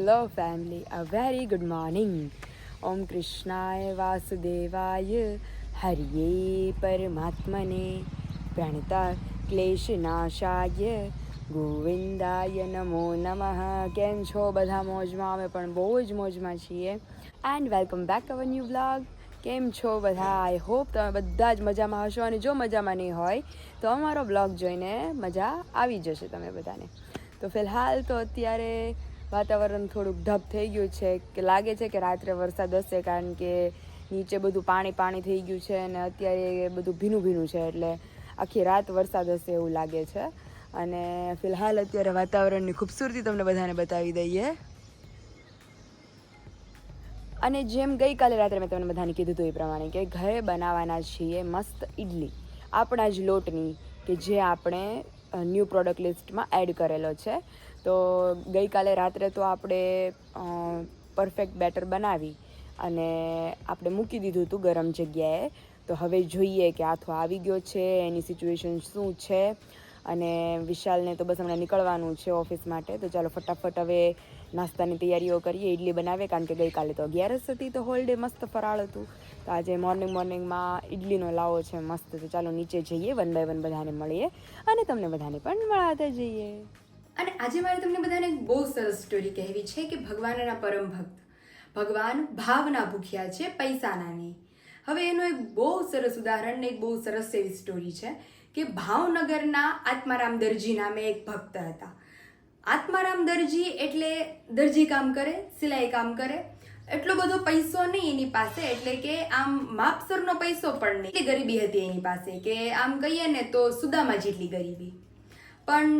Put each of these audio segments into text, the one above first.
Hello family, a very good morning. Om Krishnaya Vasudevaya Hariye Paramatmane Pranita Kleshinashaya Govindaya Namo Namaha. કેમ છો બધા? મોજમાં? અમે પણ બહુ જ મોજમાં છીએ. And welcome back our new vlog. કેમ છો બધા? આઈ હોપ તમે બધા જ મજામાં હશો, અને જો મજામાં નહીં હોય તો અમારો વ્લોગ જોઈને મજા આવી જશે તમે બધાને. તો ફિલહાલ તો અત્યારે વાતાવરણ થોડુંક ઢબ થઈ ગયું છે, કે લાગે છે કે રાત્રે વરસાદ હશે, કારણ કે નીચે બધું પાણી થઈ ગયું છે અને અત્યારે બધું ભીનું છે, એટલે આખી રાત વરસાદ હશે એવું લાગે છે. અને ફિલહાલ અત્યારે વાતાવરણની ખૂબસૂરતી તમને બધાને બતાવી દઈએ. અને જેમ ગઈકાલે રાત્રે મેં તમને બધાને કીધું હતું એ પ્રમાણે કે ઘરે બનાવવાના છીએ મસ્ત ઇડલી, આપણા જ લોટની, કે જે આપણે ન્યૂ પ્રોડક્ટ લિસ્ટમાં એડ કરેલો છે. તો ગઈકાલે રાત્રે તો આપણે પરફેક્ટ બેટર બનાવી અને આપણે મૂકી દીધું હતું ગરમ જગ્યાએ. તો હવે જોઈએ કે આથો આવી ગયો છે, એની સિચ્યુએશન શું છે. અને વિશાલને તો બસ હમણાં નીકળવાનું છે ઓફિસ માટે, તો ચાલો ફટાફટ હવે નાસ્તાની તૈયારીઓ કરીએ, ઇડલી બનાવીએ, કારણ કે ગઈકાલે તો 11 હતી, તો હોલ ડે મસ્ત ફરાળ હતું. તો આજે મોર્નિંગમાં ઇડલીનો લાવો છે મસ્ત. તો ચાલો નીચે જઈએ, વન બાય વન બધાને મળીએ અને તમને બધાને પણ મળાતા જઈએ. અને આજે મારે તમને બધાને એક બહુ સરસ સ્ટોરી કહેવી છે કે ભગવાનના પરમ ભક્ત ભગવાન ભાવના ભૂખ્યા છે, પૈસાના નહીં. હવે એનું એક બહુ સરસ ઉદાહરણ ને એક બહુ સરસ એવી સ્ટોરી છે કે ભાવનગરના આત્મારામ દરજી નામે એક ભક્ત હતા. આત્મારામ દરજી એટલે દરજી કામ કરે, સિલાઈ કામ કરે. એટલો બધો પૈસો નહીં એની પાસે, એટલે કે આમ માપસરનો પૈસો પણ નહીં. એટલી ગરીબી હતી એની પાસે કે આમ કહીએ ને તો સુદામા જેટલી ગરીબી. પણ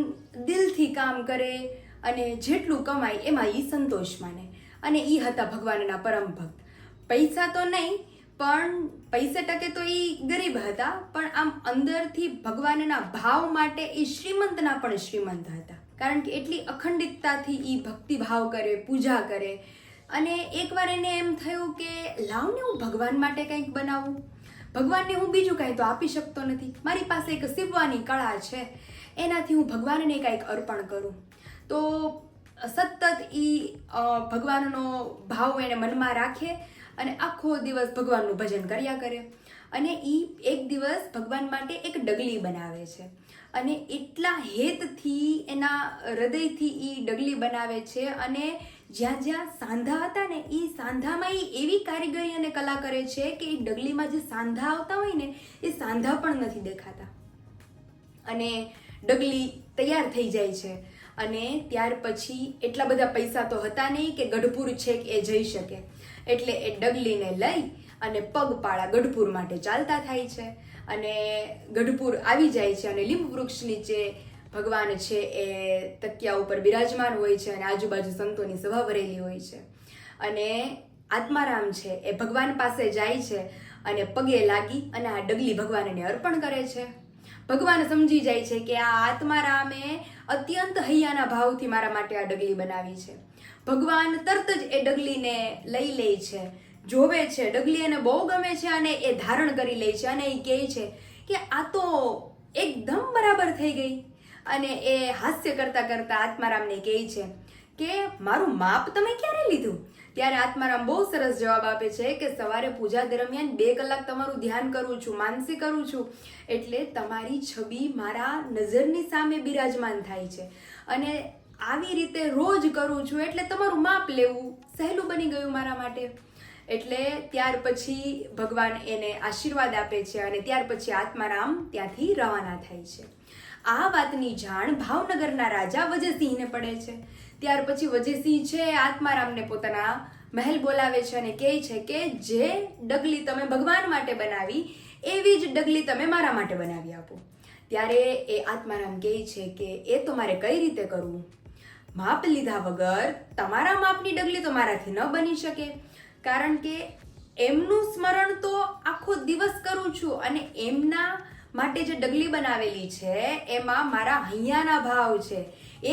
દિલથી કામ કરે અને જેટલું કમાય એમાં એ સંતોષ માને. અને એ હતા ભગવાનના પરમ ભક્ત. પૈસા તો નહીં, પણ પૈસે ટકે તો એ ગરીબ હતા, પણ આમ અંદરથી ભગવાનના ભાવ માટે એ શ્રીમંતના પણ શ્રીમંત હતા. કારણ કે એટલી અખંડિતતાથી એ ભક્તિભાવ કરે, પૂજા કરે. અને એકવાર એને એમ થયું કે લાવને હું ભગવાન માટે કંઈક બનાવું. ભગવાનને હું બીજું કાંઈ તો આપી શકતો નથી, મારી પાસે એક સીવવાની કળા છે, એનાથી હું ભગવાનને કંઈક અર્પણ કરું. તો સતત એ ભગવાનનો ભાવ એને મનમાં રાખે અને આખો દિવસ ભગવાનનું ભજન કર્યા કરે. અને એ એક દિવસ ભગવાન માટે એક ડગલી બનાવે છે, અને એટલા હેતથી એના હૃદયથી એ ડગલી બનાવે છે. અને જ્યાં જ્યાં સાંધા હતા ને, એ સાંધામાં એ એવી કારીગરી અને કલા કરે છે કે એ ડગલીમાં જે સાંધા આવતા હોય ને, એ સાંધા પણ નથી દેખાતા. અને ડગલી તૈયાર થઈ જાય છે. અને ત્યાર પછી એટલા બધા પૈસા તો હતા નહીં કે ગઢપુર છેક એ જઈ શકે, એટલે એ ડગલીને લઈ અને પગપાળા ગઢપુર માટે ચાલતા થાય છે. અને ગઢપુર આવી જાય છે, અને લીંબ વૃક્ષ નીચે ભગવાન છે એ તકિયા ઉપર બિરાજમાન હોય છે, અને આજુબાજુ સંતોની સભા ભરેલી હોય છે. અને આત્મારામ છે એ ભગવાન પાસે જાય છે અને પગે લાગી અને આ ડગલી ભગવાનને અર્પણ કરે છે. ભગવાન સમજી જાય છે કે આ આત્મારામે અત્યંત હૈયાના ભાવથી મારા માટે આ ડગલી બનાવી છે. ભગવાન તરત જ એ ડગલીને લઈ લે છે, જોવે છે, ડગલી એને બહુ ગમે છે, અને એ ધારણ કરી લે છે. અને એ કહે છે કે આ તો એકદમ બરાબર થઈ ગઈ. અને એ હાસ્ય કરતા કરતા આત્મારામને કહે છે કે મારું માપ તમે ક્યારે લીધું? ત્યારે આત્મારામ બહુ સરસ જવાબ આપે છે કે સવારે પૂજા દરમિયાન 2 કલાક તમારું ધ્યાન કરું છું, માનસી કરું છું, એટલે તમારી છબી મારા નજરની સામે બિરાજમાન થાય છે. અને આવી રીતે રોજ કરું છું, એટલે તમારું માપ લેવું સહેલું બની ગયું મારા માટે. એટલે ત્યાર પછી ભગવાન એને આશીર્વાદ આપે છે, અને ત્યાર પછી આત્મારામ ત્યાંથી રવાના થાય છે. આ વાતની જાણ ભાવનગરના રાજા વજયસિંહને પડે છે. ત્યાર પછી વજયસિંહ છે આત્મારામને પોતાના મહેલ બોલાવે છે અને કહે છે કે જે ડગલી તમે ભગવાન માટે બનાવી, એવી જ ડગલી તમે મારા માટે બનાવી આપો. ત્યારે એ આત્મારામ કહે છે કે એ તો મારે કઈ રીતે કરવું? માપ લીધા વગર તમારા માપની ડગલી તો મારાથી ન બની શકે, કારણ કે એમનું સ્મરણ તો આખો દિવસ કરું છું, અને એમના માટે જે ડગલી બનાવેલી છે એમાં મારા હૈયાના ભાવ છે.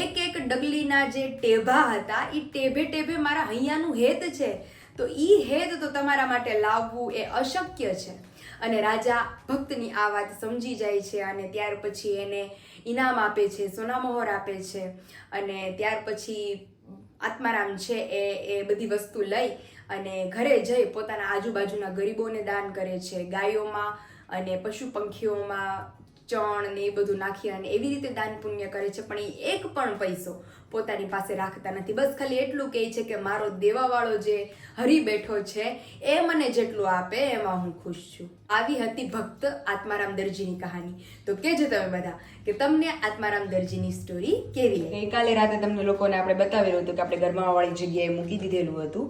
એક એક ડગલીના જે ટેભા હતા, એ ટેભે ટેભે મારા હૈયાનું હેત છે. તો એ હેત તો તમારા માટે લાવવું એ અશક્ય છે. અને રાજા ભક્તની આ વાત સમજી જાય છે, અને ત્યાર પછી એને ઇનામ આપે છે, સોનામહોર આપે છે. અને ત્યાર પછી આત્મારામ છે એ બધી વસ્તુ લઈ અને ઘરે જઈ પોતાના આજુબાજુના ગરીબોને દાન કરે છે. ગાયોમાં અને પશુ પંખીઓમાં ચણ ને એ બધું નાખી અને એવી રીતે દાન પુણ્ય કરે છે. પણ એ એક પણ પૈસો પોતાની પાસે રાખતા નથી. બસ ખાલી એટલું કહે છે કે મારો દેવાવાળો જે હરી બેઠો છે એ મને જેટલું આપે એમાં હું ખુશ છું. આવી હતી ભક્ત આત્મારામ દરજીની કહાની. તો કહેજો તમે બધા કે તમને આત્મારામ દરજીની સ્ટોરી કેવી લાગી. ગઈકાલે રાતે તમને લોકોને આપણે બતાવેલું હતું કે આપણે ગરમાવાળી જગ્યાએ મૂકી દીધેલું હતું.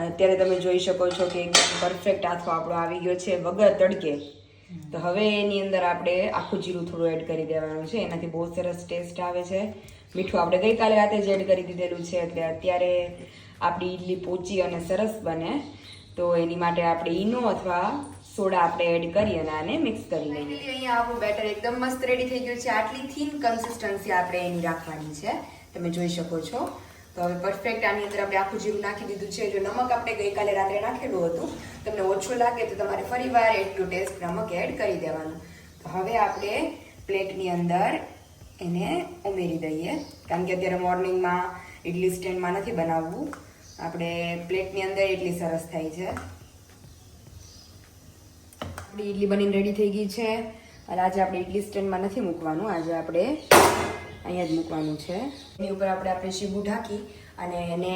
અત્યારે તમે જોઈ શકો છો કે એકદમ પરફેક્ટ આથો આપણો આવી ગયો છે વગર તડકે. તો હવે એની અંદર આપણે આખું જીરું થોડું એડ કરી દેવાનું છે. એનાથી બહુ સરસ ટેસ્ટ આવે છે. મીઠું આપણે ગઈકાલે રાતે જ એડ કરી દીધેલું છે એટલે અત્યારે આપણી ઈડલી પોચી અને સરસ બને. તો એની માટે આપણે ઈનો અથવા સોડા આપણે એડ કરી અને આને મિક્સ કરી લઈએ. અહીંયા આપણું બેટર એકદમ મસ્ત રેડી થઈ ગયું છે. આટલી થીન કન્સિસ્ટન્સી આપણે એની રાખવાની છે, તમે જોઈ શકો છો. તો હવે પરફેક્ટ આની અંદર આપણે આખું જીરું નાખી દીધું છે. જો નમક આપણે ગઈકાલે રાત્રે નાખેલું હતું, તમને ઓછું લાગે તો તમારે ફરીવાર એટલું ટેસ્ટ નમક એડ કરી દેવાનું. તો હવે આપણે પ્લેટની અંદર એને ઉમેરી દઈએ, કારણ કે અત્યારે મોર્નિંગમાં ઇડલી સ્ટેન્ડમાં નથી બનાવવું, આપણે પ્લેટની અંદર એટલી સરસ થાય છે. આપણી ઇડલી બનીને રેડી થઈ ગઈ છે. અને આજે આપણે ઇડલી સ્ટેન્ડમાં નથી મૂકવાનું, આજે આપણે અહીંયા જ મૂકવાનું છે. એની ઉપર આપણે શીબુ ઢાંકી અને એને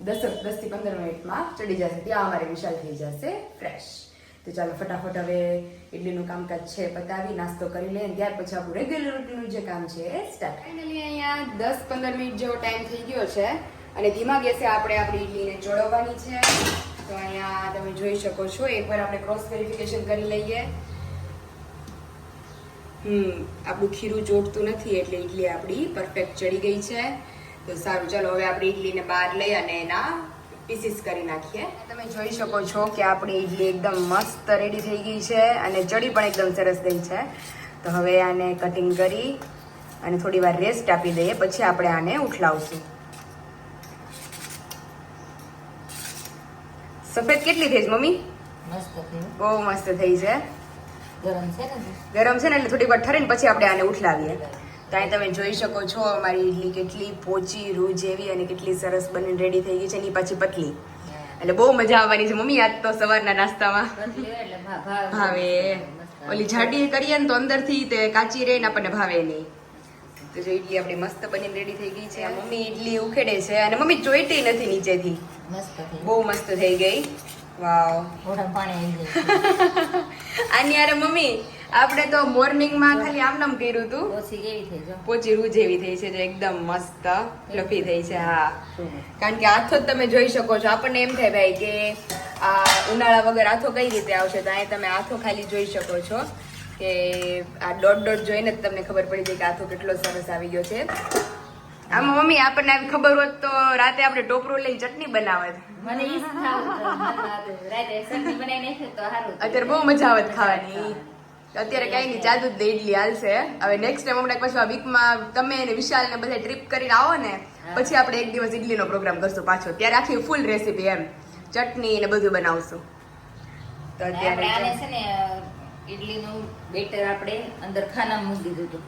10 થી 15 મિનિટમાં ચડી જશે. ત્યાં અમારે વિશાલ થઈ જશે ફ્રેશ. તો ચાલો ફટાફટ હવે ઇડલીનું કામકાજ છે પતાવી નાસ્તો કરી લઈએ. ત્યાર પછી આપણું રેગ્યુલર રૂટીનનું જે કામ છે એ સ્ટાર્ટ. ફાઇનલી અહીંયા 10-15 મિનિટ જેવો ટાઈમ થઈ ગયો છે અને ધીમા ગેસે આપણે આપણી ઇડલીને ચોળવવાની છે. તો અહીંયા તમે જોઈ શકો છો, એકવાર આપણે ક્રોસ વેરિફિકેશન કરી લઈએ. આપણું ખીરું ચોટતું નથી એટલે ઇડલી આપણી પરફેક્ટ ચડી ગઈ છે. તો સારું, ચાલો હવે આપણે ઇડલીને બહાર લઈ અને એના પીસીસ કરી નાખીએ. તમે જોઈ શકો છો કે આપણી ઇડલી એકદમ મસ્ત રેડી થઈ ગઈ છે અને ચડી પણ એકદમ સરસ થઈ છે. તો હવે આને કટિંગ કરી અને થોડી વાર રેસ્ટ આપી દઈએ, પછી આપણે આને ઉઠલાવશું. સફેદ કેટલી થઈ છે મમ્મી? બહુ મસ્ત થઈ છે. ગરમ છે ને એટલે થોડીક વાર ઠરીને પછી આપણે આને ઉઠલાવીએ. તો અહીં તમે જોઈ શકો છો અમારી ઇડલી કેટલી પોચી રૂ જેવી અને કેટલી સરસ બનીને રેડી થઈ ગઈ છે. એની પાછી પતલી, એટલે બહુ મજા આવવાની છે મમ્મી આજ તો સવારના નાસ્તામાં. ભાવે ઓલી જાડી કરીએ ને તો અંદરથી તે કાચી રહે ને આપણને ભાવે નહીં. તો જો ઇડલી આપણી મસ્ત બનીને રેડી થઈ ગઈ છે. મમ્મી ઇડલી ઉખેડે છે અને મમ્મી ચોઈટી નથી નીચેથી, બહુ મસ્ત થઈ ગઈ. વાવ, આની યાર મમ્મી આપણે તો મોર્નિંગમાં ખાલી આમનામ કર્યું હતું, પોચી રૂ જેવી થઈ છે, જે એકદમ મસ્ત ફ્લફી થઈ છે. હા, કારણ કે આથો જ તમે જોઈ શકો છો. આપણને એમ થાય ભાઈ કે આ ઉનાળા વગર આથો કઈ રીતે આવશે, તો અહીં તમે આથો ખાલી જોઈ શકો છો કે આ ડોટ જોઈને જ તમને ખબર પડી જાય કે આથો કેટલો સરસ આવી ગયો છે. આમાં મમ્મી આપણને આવી ખબર હોત તો રાતે આપણે ટોપરું લઈને ચટણી બનાવત. અત્યારે બહુ મજા આવત ખાવાની. અત્યારે કઈ નહીં, જાદુ જ ઇડલી હાલશે. હવે નેક્સ્ટ ટાઈમ હમણાં પછી વીકમાં તમે અને વિશાલ ને બધા ટ્રીપ કરીને આવો ને પછી આપણે એક દિવસ ઇડલીનો પ્રોગ્રામ કરશું પાછો. ત્યારે આખી ફૂલ રેસીપી એમ ચટણી ને બધું બનાવશું. તો અત્યારે છે ને ઇડલીનું બેટર આપણે અંદર ખાનામાં મૂકી દીધું હતું.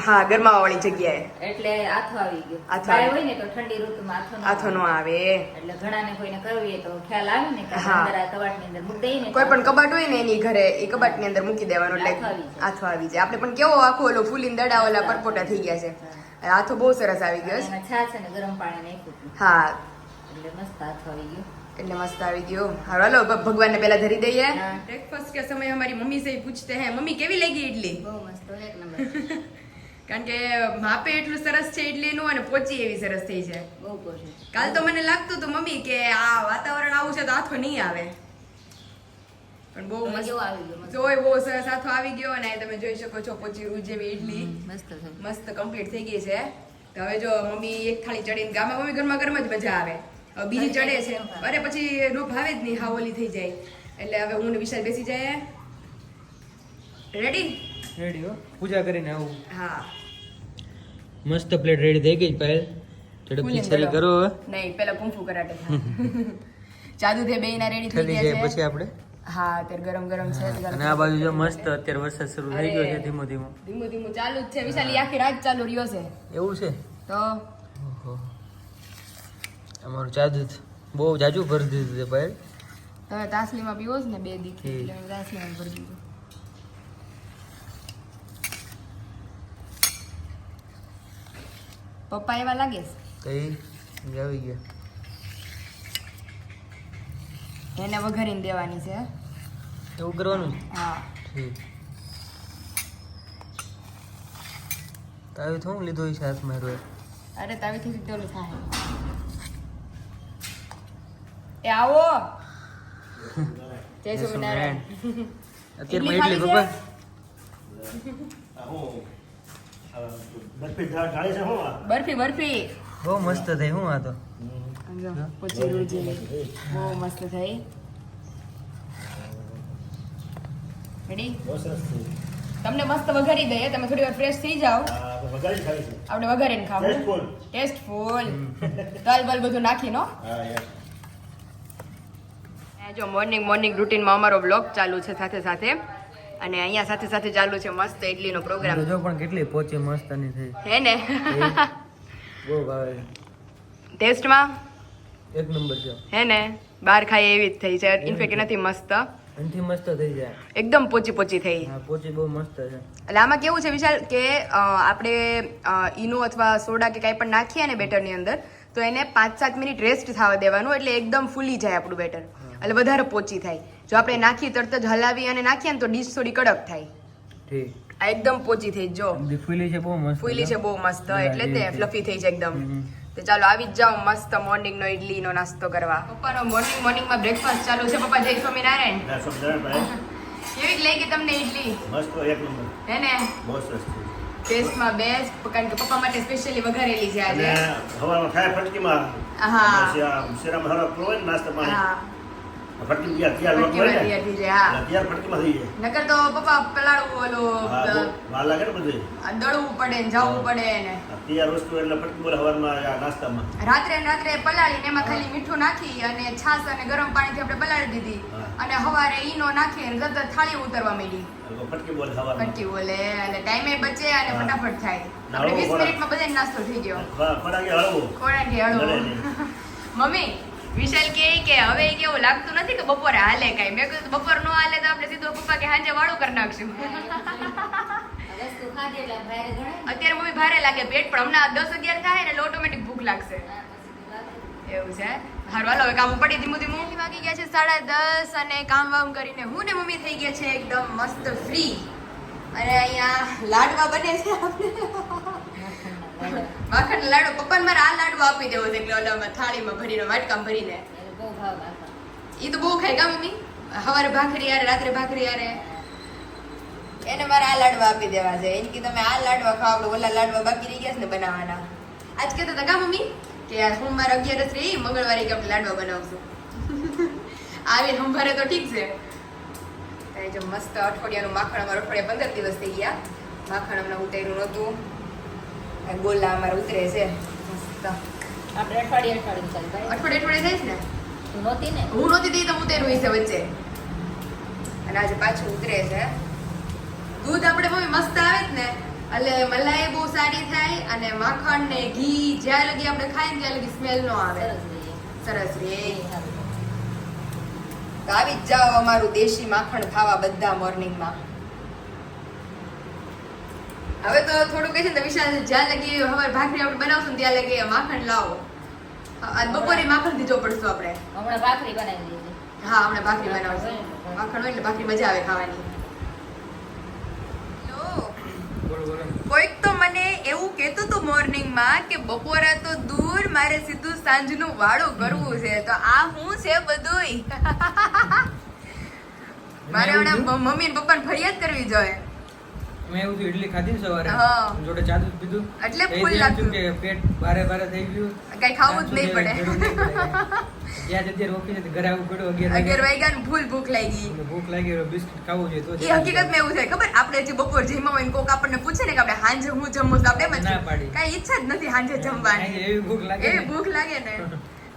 હા, ગરમાવા વાળી જગ્યાએ, એટલે આથો આવી ગયો. આથો હોય ને તો ઠંડી ઋતુમાં આથો નો આવે, એટલે ઘણાને કોઈને કરવી તો ખ્યાલ આવે ને કે અંદર આ કબાટની અંદર મૂકી દઈએ ને. કોઈ પણ કબાટ હોય ને એની ઘરે એ કબાટની અંદર મૂકી દેવાનો એટલે આથો આવી જાય. આપણે પણ કેવો આખો ઓલો ફૂલીને દડા ઓલા પરપોટા થઈ ગયા છે. આથો બહુ સરસ આવી ગયો છે. છાશ અને ગરમ પાણી નાખ્યું. હા, એટલે મસ્ત આથો આવી ગયો. એટલે મસ્ત આવી ગયો. હાલો ભગવાનને પેલા ધરી દઈએ. બ્રેકફાસ્ટ કે સમય હમારી મમ્મી से पूछते हैं मम्मी કેવી લાગી ઇડલી? બહુ મસ્ત, એક નંબર. કારણ કે માપે એટલું સરસ છે ઇડલીનું અને પોચી એવી સરસ થઈ છે. બહુ પોચી. કાલ તો મને લાગતું હતું મમ્મી કે આ વાતાવરણ આવું છે તો આથો નહીં આવે, પણ બહુ મસ્ત આવી ગયો. જોય બહુ સરસ આથો આવી ગયો અને તમે જોઈ શકો છો પોચી રૂ જેવી ઇડલી મસ્ત કમ્પ્લીટ થઈ ગઈ છે. તો હવે જો મમ્મી એક થાળી ચડીને ગામમાં મમ્મી ગરમા ગરમ જ મજા આવે. હવે બીજી ચડે છે અરે પછી નો ભાવે જ નહીં, હાવોલી થઈ જાય. એટલે હવે હું ને વિશાલ બેસી જાય. રેડી હો, પૂજા કરીને આવું. હા, મસ્ત પ્લેટ રેડી થઈ ગઈ. પહેલ ઝડપથી છરી કરો. નહીં, પેલા કુંફુ કરાટે જાદુ થે બેયના રેડી થઈ ગયા છે. પછી આપણે હા, અત્યારે ગરમ ગરમ છે. અને આ બાજુ જો મસ્ત અત્યારે વરસાદ શરૂ થઈ ગયો છે. ધીમો ધીમો ચાલુ જ છે. વિશાલી આખી રાત ચાલુ રહ્યો છે. એવું છે તો અમારું ચાદુ બહુ જાજુ ભરી દીધું છે બહાર. તમે તાસલીમાં પીવો જ ને 2 દી હમ. એટલે મેં તાસલીમાં ભરી દીધું. પપ્પા એવા લાગે છે કઈ આવી ગયા. એને વઘારીને દેવાની છે. એવું કરવાનું ને? હા ઠીક. તાવી થોડું લીધો છે હાથમાં રોય. અરે તાવીથી જ ઓલું થાય. એ આવો જય સ્વામિનારાયણ. અત્યારમાં ઇડલી ઇડલી ખાવી પપ્પા બરફી બરફી બહુ મસ્ત થઈ. હું આ તો જો, પછી રોજી બહુ મસ્ત થઈ. રેડી તમને મસ્ત વઘારી દઈએ, તમે થોડી વાર ફ્રેશ થઈ જાઓ. આપણે વઘારીને ખાવું ટેસ્ટફુલ તલ બલ બધું નાખીને હો. જો મોર્નિંગ રૂટીનમાં અમારો બ્લોગ ચાલુ છે સાથે સાથે, અને અહીંયા સાથે સાથે ચાલુ છે મસ્ત ઇડલીનો પ્રોગ્રામ. જો પણ કેટલી પોચી મસ્ત ની થઈ. હે ને બહુ ભાવે. ટેસ્ટમાં એક નંબર છે. હે ને બહાર ખાઈ એવી જ થઈ છે. ઇનફેક્ટ નથી મસ્ત, એનથી મસ્ત થઈ જાય. એકદમ પોચી પોચી થઈ. હા પોચી બહુ મસ્ત છે. એટલે આમાં કેવું છે વિશાલ કે આપણે ઈનો અથવા સોડા કે કાંઈ પણ નાખીએ ને બેટરની અંદર, તો એને 5-7 મિનિટ રેસ્ટ થવા દેવાનું, એટલે એકદમ ફૂલી જાય આપણું બેટર, એટલે વધારે પોચી થાય. જો આપણે નાખી તરત જ હલાવી અને નાખીએ ને તો ડીશ થોડી કડક થાય. ઠીક. આ એકદમ પોચી થઈ જો ફૂલી છે બહુ મસ્ત. ફૂલી છે બહુ મસ્ત, એટલે તે ફ્લફી થઈ છે એકદમ. હમ. તો ચાલો આવી જ જાઓ મસ્ત મોર્નિંગનો ઇડલીનો નાસ્તો કરવા. પપ્પાનો મોર્નિંગમાં બ્રેકફાસ્ટ ચાલુ છે. પપ્પા જય સ્વામિનારાયણ. કેવી લઈ ગઈ તમને ઇડલી? મસ્ત એક નંબર હે ને બહુ સરસ છે. ટેસ્ટમાં બેસ્ટ, કારણ કે પપ્પા માટે સ્પેશિયલી વઘારેલી છે અને આજે. હવામાં ખાય ફટકીમાં હા. પછી આ શેરામાં હરવા પૂરો હોય ને નાસ્તા પાણી હા ફટકી તૈયાર લોટ હોય ને ફટકીમાં થઈ જાય, હા. એટલે તૈયાર ફટકીમાં થઈ જાય. નકર તો પપ્પા પલાળવું હા, ઓલું બહુ વાર લાગે ને બધું દળવું પડે ને જવું પડે ને. આ તૈયાર વસ્તુ એટલે ફટકી બોલે હવારમાં આ નાસ્તામાં રાત્રે પલાળીને એમાં ખાલી મીઠું નાખી અને છાશ અને ગરમ પાણીથી આપણે પલાળી દીધી, હા. અને સવારે ઈનો નાખી અને તરત થાળી ઉતરવા માંડી. એટલે ફટકી બોલે હવારમાં ફટકી બોલે અને ટાઈમે બચે અને હા. ફટાફટ થાય. ના, આપણે 20 હળવો મિનિટમાં બધાને નાસ્તો થઈ ગયો. ખોરાકી હળવો ખોરાકી નડે હળવો. નહીં. મમ્મી વિશાલ કે હવે કે એવું લાગતું નથી કે બપોરે હાલે કાંઈ. મેં કીધું બપોર નો હાલે તો આપણે સીધું પપ્પા કે સાંજે વાળું કરી નાખશું. અત્યારે મમ્મી ભારે લાગે પેટ, પણ હમણાં 10-11 થાય ને એટલે ઓટોમેટિક ભૂખ લાગશે. એવું છે. હારું હાલો હવે કામ પડી ધીમું ધીમું. વાગી ગયા છે 10:30 અને કામ વામ કરીને હું ને મમ્મી થઈ ગયા છે એકદમ મસ્ત ફ્રી. અને અહીંયા લાડવા બને છે આપણે માખણ લાડુ. પપ્પાને મારે આ લાડુ આપી દેવો છે, એટલે ઓલામાં થાળીમાં ભરીને વાટકામાં ભરીને. ઈ તો બહુ ખાય કા મમ્મી, સવારે ભાખરી યારે રાત્રે ભાખરી યારે. એને મારે આ લાડવા આપી દેવા છે. એને કે તમે આ લાડવા ખાઓ, આપણે ઓલા લાડવા બાકી રહી ગયા છે ને બનાવવાના. આજ કહેતા હતા કા મમ્મી કે આ સોમવાર 11 રહી, મંગળવારે કે આપણે લાડવા બનાવશું. આવી સોમવારે તો ઠીક છે. જો મસ્ત અઠવાડિયાનું માખણ, અમારું અઠવાડિયા 15 દિવસ થઈ ગયા. માખણ હમણાં ઉતાર્યું નહોતું. ગોલા અમારે ઉતરે છે મસ્ત. આપણે અઠવાડિયે અઠવાડિયે થાય છે ને. તું નહોતી ને હું નહોતી થઈ તો ઉતર્યું છે વચ્ચે, અને આજે પાછું ઉતરે છે. દૂધ આપણે મમ્મી મસ્ત આવે જ ને, એટલે મલાઈ બહુ સારી થાય, અને માખણ ને ઘી જ્યાં લગી આપણે ખાઈએ ને ત્યાં લગી સ્મેલ નો આવે. સરસ સરસ રહીએ. રે. તો આવી જ જાઓ અમારું દેશી માખણ ખાવા બધા મોર્નિંગમાં. હવે તો થોડું કહે છે ને વિશાલ, જ્યાં લગી હવે ભાખરી આપણે બનાવશું ને ત્યાં લગી માખણ લાવો. આજ બપોરે માખણ દીધો પડશું આપણે. હમણાં ભાખરી બનાવી દીધી. હા હમણાં ભાખરી બનાવશું. માખણ હોય એટલે ભાખરી મજા આવે ખાવાની. બોલો બોલો. કોઈક તો મને એવું કહેતું હતું મોર્નિંગમાં કે બપોરે તો દૂર, મારે સીધું સાંજનું વાળું કરવું છે. તો આ શું છે બધુંય? મારે હમણાં મમ્મી ને પપ્પાને ફરિયાદ કરવી જોઈએ. મેં એવું થયું ઇડલી ખાધી ને સવારે હા. જોડે ચાદુ જ પીધું એટલે એ ફૂલ ધ્યાન લાગતું. થયું કે પેટ ભારે ભારે થઈ ગયું. કઈ ખાવું જ નહીં પડે. જ્યાં અત્યારે ઓફિસે ઘરે આવવું પડ્યું 11 11 વાગ્યા ને ફૂલ ભૂખ લાગી. ભૂખ લાગી બિસ્કિટ ખાવું જોઈએ તો એ હકીકતમાં એવું છે ખબર, આપણે જે બપોર જમ્યા હોય ને કોક આપણને પૂછે ને કે આપણે હાંજે હું જમવું, તો આપણે એમ જ ના પાડી. કઈ ઈચ્છા જ નથી હાંજે જમવાની. એવી ભૂખ લાગે એવી ભૂખ લાગે ને.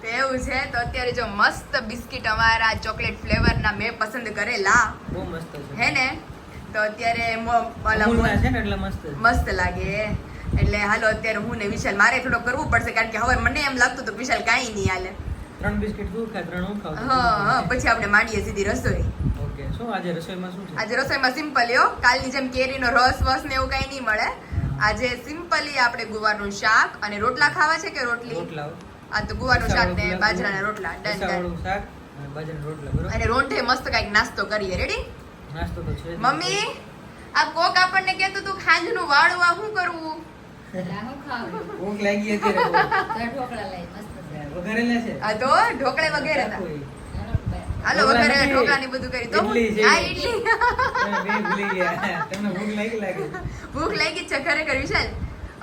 તો એવું છે. તો અત્યારે જો મસ્ત બિસ્કિટ અમારા ચોકલેટ ફ્લેવરના મેં પસંદ કરેલા બહુ મસ્ત છે હે ને. તો અત્યારે અમૂલના છે ને એટલે મસ્ત છે. મસ્ત લાગે. એટલે હાલો અત્યારે હું ને વિશાલ મારે થોડો કરવું પડશે કારણ કે હવે મને એમ લાગતું હતું કે વિશાલ કાંઈ નહીં હાલે. 3 બિસ્કિટ તું ખા 3 હું ખાવ. હા પછી આપણે માંડીએ સીધી રસોઈ. ઓકે શું આજે રસોઈમાં શું છે? આજે રસોઈમાં સિમ્પલ યો કાલની જેમ કેરીનો રસ વસ ને એવું કઈ નહીં મળે. આજે સિમ્પલી આપણે ગુવારનું શાક અને રોટલા ખાવા છે કે રોટલી? રોટલા. આ તો ગુવારનું શાક ને બાજરાના રોટલા ડન ડન. રસાવાળું શાક અને બાજરાના રોટલા બરોબર. અને રોંઢે મસ્ત કઈક નાસ્તો કરીએ. રેડી? નાસ્તો તો છે જ. મમ્મી આ કોક આપણને કહેતું તું ખાંજનું વાળું આ શું કરવું? એટલે હું ખાવું ભૂખ લાગી અત્યારે બહુ. તો ઢોકળા લઈ મસ્ત છે. વઘારેલા છે. આ તો ઢોકળે વગેરે હતા. કોઈ. હાલો વગેરે ઢોકળાની બધું કરી તો ઇડલી છે. આ ઇડલી તમે બે ભૂલી ગયા. તમને ભૂખ લાગી. ભૂખ લાગી જ છે ખરેખર વિશાલ.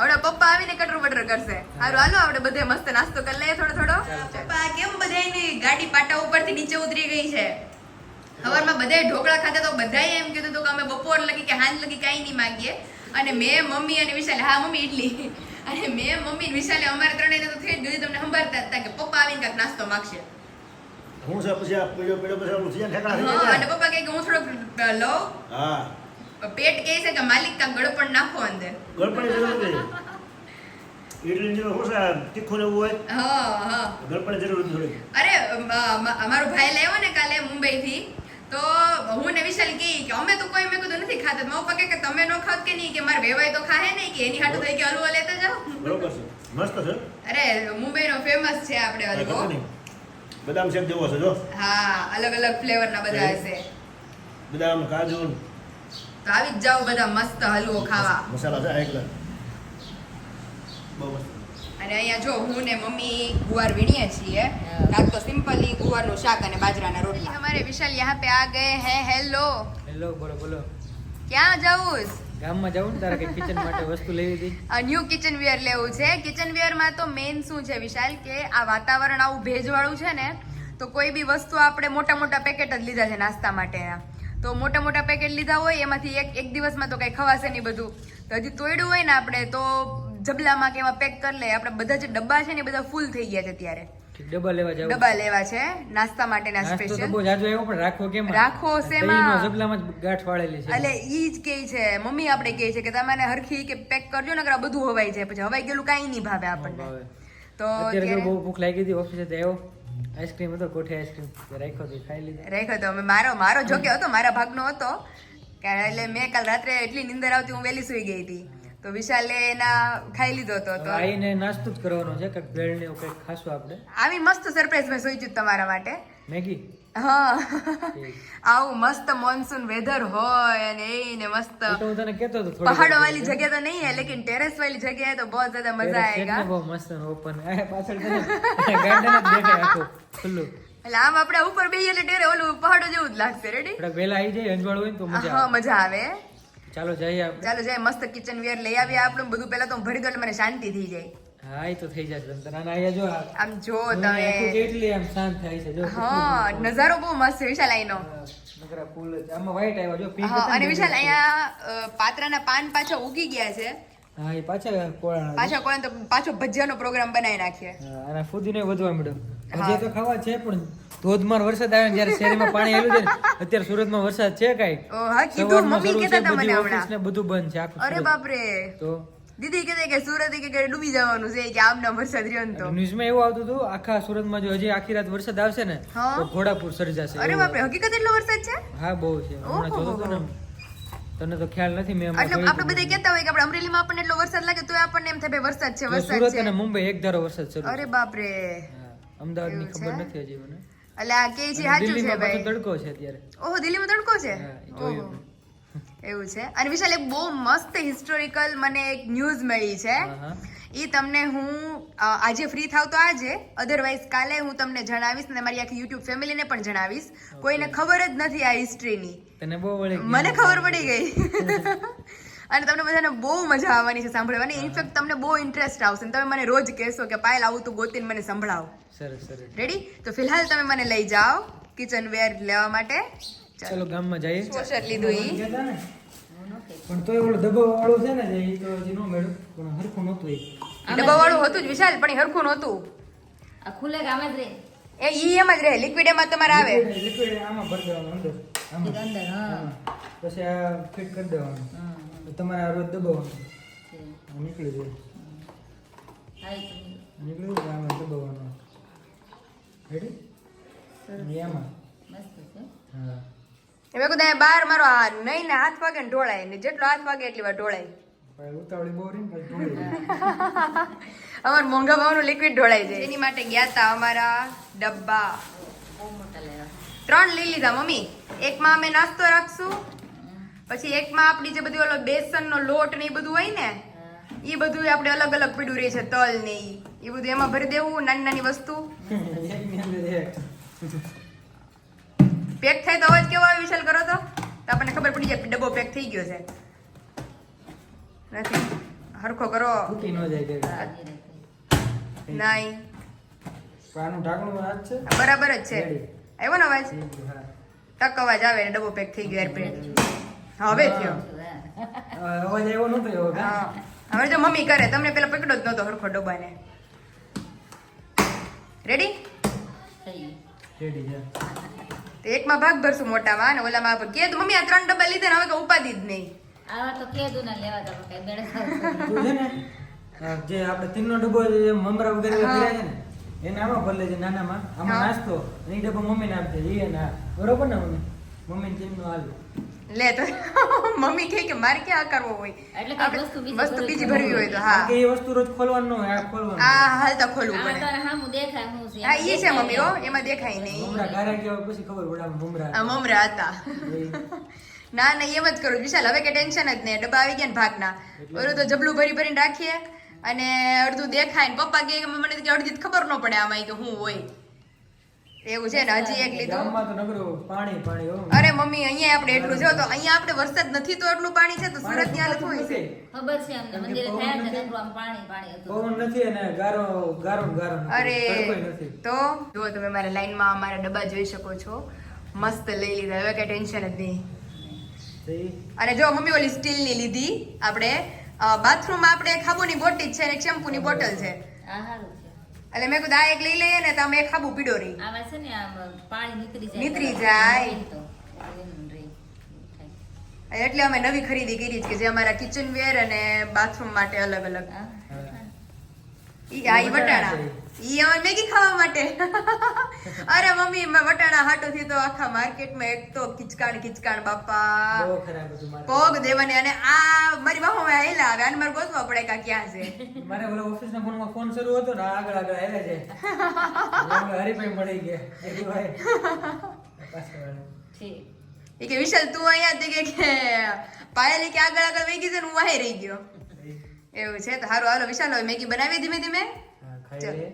હમણાં પપ્પા આવીને કટર બટર કરશે. હારું હાલો આપણે બધે મસ્ત નાસ્તો કરી લઈએ થોડો થોડો. પપ્પા કેમ બધાયની ગાડી પાટા ઉપરથી નીચે ઉતરી ગઈ છે? સવારમાં બધાય ઢોકળા ખાતા તો બધાય એમ કીધું હતું કે અમે બપોર લગી કે હાંજ લગી કાંઈ નહીં માંગીએ. અને મેં મમ્મી અને વિશાલે હા મમ્મી ઇડલી અને મેં મમ્મી વિશાલે અમારે ત્રણેયને તો થઈ જ ગયું તમને સંભાળતા હતા કે પપ્પા આવીને કાંઈક નાસ્તો માંગશે. હું છે પછી આ પીળો પીળો પછી આપણું થયા ઠેકાણા થઈ હા જાય અને ને. પપ્પા કહે કે હું થોડોક લઉં. હા પેટ કહે છે કે માલિક કાંઈક ગળપણ નાખો અંદર. ગળપણની જરૂર નથી. ઇડલીની જરૂર શું છે તીખું ને એવું હોય હા હા ગળપણની જરૂર નથી થોડી. અરે અમારો ભાઈ લાવ્યો ને કાલે મુંબઈથી તો હું ને વિશાલ કહી કે અમે તો કોઈ મેં કીધું નથી ખાતા. મારા પપ્પા કહે કે તમે નો ખાવ કે નહીં કે મારે વેવાય તો ખાહે નહીં કે એની હાટું થઈ કે હલવો લેતા જાઓ. બરોબર છે મસ્ત છે. અરે મુંબઈનો ફેમસ છે આપણે હલવો. ખબર નહીં. બદામ શેક જેવો છે જો. હા અલગ અલગ ફ્લેવરના બધા હશે. બદામ કાજુ તો આવી જ જાઓ બધા મસ્ત હલવો ખાવા. મસાલા છે એકલા બહુ મસ્ત. અને અહીંયા જો હું ને મમ્મી ગુવાર વીણીએ છીએ. રાત તો સિમ્પલી ગુવારનું શાક અને બાજરાના રોટલા. हमारे विशाल यहाँ पे आ गए हैं. हेलो હેલો બોલો બોલો. ક્યાં જાવું? ગામમાં જાઉં ને તારે કઈ કિચન માટે વસ્તુ લેવી હતી. ન્યૂ કિચન વેર લેવું છે. કિચન વેરમાં તો મેઇન શું છે વિશાલ કે આ વાતાવરણ આવું ભેજવાળું છે ને તો કોઈ બી વસ્તુ આપણે મોટા મોટા પેકેટ જ લીધા છે નાસ્તા માટેના. તો મોટા મોટા પેકેટ લીધા હોય એમાંથી એક દિવસમાં તો કઈ ખવાશે નહીં બધું. તો હજી તોડ્યું હોય ને આપણે તો જબલામાં કે એમાં પેક કરી લે. આપણે બધા જે ડબ્બા છે ને એ બધા ફૂલ થઈ ગયા છે અત્યારે. ડબ્બા લેવા જાવ. ડબ્બા લેવા છે નાસ્તા માટેના નાસ્તો તો સ્પેશિયલ. બહુ જાજો આવ્યો પણ રાખો કેમ? રાખો શેમાં? દહીંનો જબલામાં જ ગાંઠ વાળેલી છે. એટલે ઈ જ કહે છે મમ્મી આપણે કહે છે કે તમારે હરખી કે પેક કરજો ને કે બધું હવાઈ જાય પછી હવાઈ ગયેલું કાંઈ નહીં ભાવે આપણને. ભાવે. તો અત્યારે તો ત્યારે બહુ ભૂખ લાગી હતી ઓફિસેથી આવ્યો. આઈસ્ક્રીમ હતો કોઠે આઈસ્ક્રીમ રાખ્યો તો ખાઈ લીધો. રાખ્યો તો અમે મારો જોકે હતો મારા ભાગનો હતો એટલે મેં કાલ રાત્રે એટલી નીંદર આવતી હું વહેલી સુઈ ગઈ હતી તો વિશાલે એના ખાઈ લીધો હતો. તો આઈને નાસ્તો જ કરવાનો છે કે બ્રેડ ને એવું કંઈક ખાશું આપણે. આવી મસ્ત સરપ્રાઈઝ મેં સોચ્યું તમારા માટે. મેગી. હા આવું મસ્ત મોનસૂન વેધર હોય અને એને મસ્ત તો હું તને કહેતો હતો થોડી પહાડો વાલી જગ્યા તો નહીં है लेकिन टेरेस वाली जगह है तो बहुत ज्यादा मजा आएगा. બહુ મસ્ત ઓપન પાછળ તને ગાર્ડન જ દેખાય આખું ખુલ્લું. એટલે આમ આપણે ઉપર બેહીએ એટલે ટેરે ઓલું પહાડો જેવું જ લાગશે. રેડી? થોડાક વહેલા આવી જાય અંજવાળ હોય ને તો મજા હા આવે. મજા આવે. ચાલો જઈએ આપણે. ચાલો જાય મસ્ત કિચન વેર લઈ આવીએ આપણું બધું પહેલા તો હું ભરી દઉં એટલે મને શાંતિ થઈ જાય. હા એ તો થઈ જાય તમ તારા આયા જો આમ જો આખું તમે કેટલી આમ શાંત થાય છે જો. હા નજારો બહુ મસ્ત છે વિશાલ અહીંનો. નકરા ફૂલ જ. આમાં white આવ્યા જો pink હા હતા અને ને વિશાલ pink. અહીંયા પાત્રાના પાન પાછા ઉગી ગયા છે. હા એ પાછા કોળા. પાછા કોણ તો પાછો ભજીયાનો પ્રોગ્રામ બનાવી નાખીએ. અને ફુદીનો વધવા મળ્યો. હજી તો ખાવા છે પણ ધોધમાર વરસાદ આવે ને જ્યારે શહેરમાં પાણી આવેલું છે ને અત્યારે સુરતમાં વરસાદ છે કાંઈ? ઓ હા કીધું સવારમાં મમ્મી શરૂ કહેતા છે, હતા મને બધી હમણાં. office ને બધું બંધ છે આખું અરે સુરત. બાપ રે તો દીદી કહેતે કે સુરત કે ડૂબી જવાનું છે કે આમના વરસાદ રહ્યો ને તો. ન્યૂઝમાં એવું આવતું હતું આખા સુરતમાં જો હજી આખી રાત વરસાદ આવશે ને હા. તો ઘોડાપુર સર્જાશે. અરે એવું. બાપ રે હકીકત એટલો વરસાદ છે? હા બહુ છે હમણાં જોતો હતો ને તને તો ખ્યાલ નથી મેં હમણાં એટલે જોયું આપણે બધા હતું. કહેતા હોય કે આપણે અમરેલીમાં આપણને એટલો વરસાદ લાગે તો આપણને એમ થાય ભાઈ વરસાદ છે જો વરસાદ સુરત છે. અને મુંબઈ એક ધારો વરસાદ શરૂ અરે છે. બાપ રે હા, અમદાવાદની એવું ખબર છે? નથી હજી મને. એટલે આ કે છે સાચું છે દિલ્હીમાં પાછો ભાઈ. તડકો છે અત્યારે. ઓહો દિલ્હીમાં તડકો છે? હા, એ જોયું ઓહો. મેં. એવું છે. અને વિશાલ એક બહુ મસ્ત હિસ્ટોરિકલ મને એક ન્યૂઝ મળી છે. હા, હા. એ તમને હું આજે ફ્રી થાવ તો આજે અધરવાઇઝ કાલે હું તમને જણાવીશ અને મારી આખી યુટ્યુબ ફેમિલીને પણ જણાવીશ. કોઈને ખબર જ નથી આ હિસ્ટ્રીની. તને બહુ વળી ગયું. મને ખબર પડી ગઈ અને તમને બધાને બહુ મજા આવવાની છે સાંભળવાની. ઇનફેક્ટ તમને બહુ ઇન્ટરેસ્ટ આવશે અને તમે મને રોજ કહેશો કે પાયલ આવું તું ગોતીને મને સંભળાવ. સરસ સરસ. રેડી? તો ફિલહાલ તમે મને લઈ જાઓ કિચન વેર લેવા માટે. ચાલો ગામમાં જઈએ. સોશર લીધું ઈ. કહેતા ને પણ તોય ઓલો ડબ્બો વાળો છે ને જે ઈ તો હજી નો મળ્યું પણ હરખું નહોતું એ. ડબ્બાવાળું હતું જ વિશાલ પણ એ હરખું નહોતું. આ ખુલે કે આમ જ રહે એ ઈ એમ જ રહે લિક્વિડ એમાં તમારે આવે. લિક્વિડ આમાં ભરી દેવાનું અંદર આમાં. અંદર હા હા. પછી આ ફિટ કરી દેવાનું હા તો તમારે આ રોજ દબાવવાનું. છે. નીકળી જાય હવે તમે નીકળી જાય આમાં દબાવવાનો રેડી એમાં મસ્ત છે હા એમાં કદાચ બાર મારો આ નહીં ને હાથ વાગે ને ઢોળાય ને જેટલો હાથ વાગે એટલી વાર ઢોળાય પછી ઉતાવળી બહુ રહી ને પછી ઢોળી જાય. અમાર મોંઘા ભાવનું લિક્વિડ ઢોળાઈ જાય એની માટે ગયા તા અમારા ડબ્બા બહુ મોટા લેવા 3 લઈ લીધા મમ્મી એકમાં અમે નાસ્તો રાખશું પછી એકમાં આપણી જે બધી ઓલો બેસનનો લોટ ને એ બધું હોય ને એ બધું આપણે અલગ અલગ પીડું રહે છે તલ ને એ બધું એમાં ભરી દેવું નાની નાની વસ્તુ એકની અંદર એક. પેક થાય તો અવાજ કેવો આવે વિશાલ કરો તો આપણને ખબર પડી જાય કે ડબ્બો પેક થઈ ગયો છે નથી હરખો કરો તૂટી ન જાય કે નહીં આનું ઢાંકણું આ જ છે બરાબર જ છે Ready. આવ્યો ને અવાજ હા. ટક અવાજ આવે ને ડબ્બો પેક થઈ ગયો એરપેટ હવે થયો અવાજ આવ્યો નતો એવો કા? હા હવે જો મમ્મી કરે તમને પેલા પકડો જ નતો હરખો ડબ્બાને રેડી થઈ રેડી છે તો એકમાં ભાગ ભરશું મોટામાં અને ઓલામાં આપણે કીધું મમ્મી આ 3 ડબ્બા લીધા ને હવે કે ઉપાધી જ નહીં આવા તો કીધું ના લેવા તો કઈ બેડ તું છે ને જે આપણે તીનનો ડબ્બો જે મમરા વગેરે કર્યા છે ને એને આમાં ભરી લેજે નાનામાં આમાં હા. નાસ્તો અને એ ડબ્બો મમ્મીને આપજે એ ના બરોબર ને મમ્મી તીનનો હાલ લે તો મમ્મી કહે કે મારે ક્યાં આ કરવો હોય એટલે કઈ આપણે વસ્તુ બીજી વસ્તુ બીજી ભરવી હોય તો હા કે એ વસ્તુ રોજ ખોલવાનું ન હોય આ ખોલવાનું આ હાલતા ખોલવું આમાં પડે તો હામું દેખાય હું છે હા ઈ છે મમ્મી હો એમાં દેખાય નહીં મમરા ગારા કેવા પછી ખબર પડે આમ મમરા આ મમરા હતા એ ના ના એમ જ કરું વિશાલ હવે કે ટેન્શન જ નહીં ડબ્બા આવી ગયા ને ભાગના ઓલું તો જબલું ભરી ભરીને રાખીએ અને અડધું દેખાય ને પપ્પા કહે કે મને તો અડધી જ ખબર ન પડે આમાં કે હું હોય એવું છે ને હજી એક લીધું ગામમાં તો નગરો પાણી પાણી હો અરે મમ્મી અહીંયા આપણે એટલું છે તો અહીંયા આપણે વરસાદ નથી તો એટલું પાણી છે તો સુરત ની હાલત હોય છે ખબર છે અમને મંદિરે થયા છે નકરું આમ પાણી પાણી હતું પવન નથી અને ગારો ગારો ને ગારો નથી. અરે તડકોય નથી તો જો તમે મારા લાઈનમાં અમારા ડબ્બા જોઈ શકો છો મસ્ત લઈ લીધા હવે કઈ ટેન્શન જ નહીં તો ઈ અને જો મમ્મી ઓલી સ્ટીલ ની લીધી આપણે બાથરૂમ માં આપણે ખાબુની બોટલ છે અને એક શેમ્પૂની બોટલ છે આ સારું છે એટલે મેં કીધું આ એક લઈ લઈએ ને તો અમે એક ખાબુ પીડો રહી આમાં છે ને આમ પાણી નીકળી જાય નીકળી જાય. તો એમ રહી થાય. એટલે અમે નવી ખરીદી કરી છે કે જે અમારા કિચન વેર અને બાથરૂમ માટે અલગ અલગ હા? ઈ વટાણા ઈ અમારે મેગી ખાવા માટે અરે મમ્મી મેં વટાણા હાટોથી તો આખા માર્કેટમાં એક તો ખીચકાણ બાપા બહુ ખરાબ હતું મારે પોગ દેવાની અને આ મારી બાહુમાં આયેલા આવે અને મારે ગોતવા પડે કા ક્યાં છે મારે ઓલો ઓફિસના ફોનમાં ફોન શરૂ હતો ને આગળ આગળ આવ્યા છે એટલે હરીફાઈ મળી ગયા એ ભાઈ પાછળ ઠીક. એ કે વિશાલ તું અહીંયા હતી કે પાયલી કે આગળ આગળ વહી ગઈ છે ને હું વાહે રહી ગયો એવું છે તો હારું હાલો વિશાલ હવે મેગી બનાવી ધીમે ધીમે હા ખાઈ લે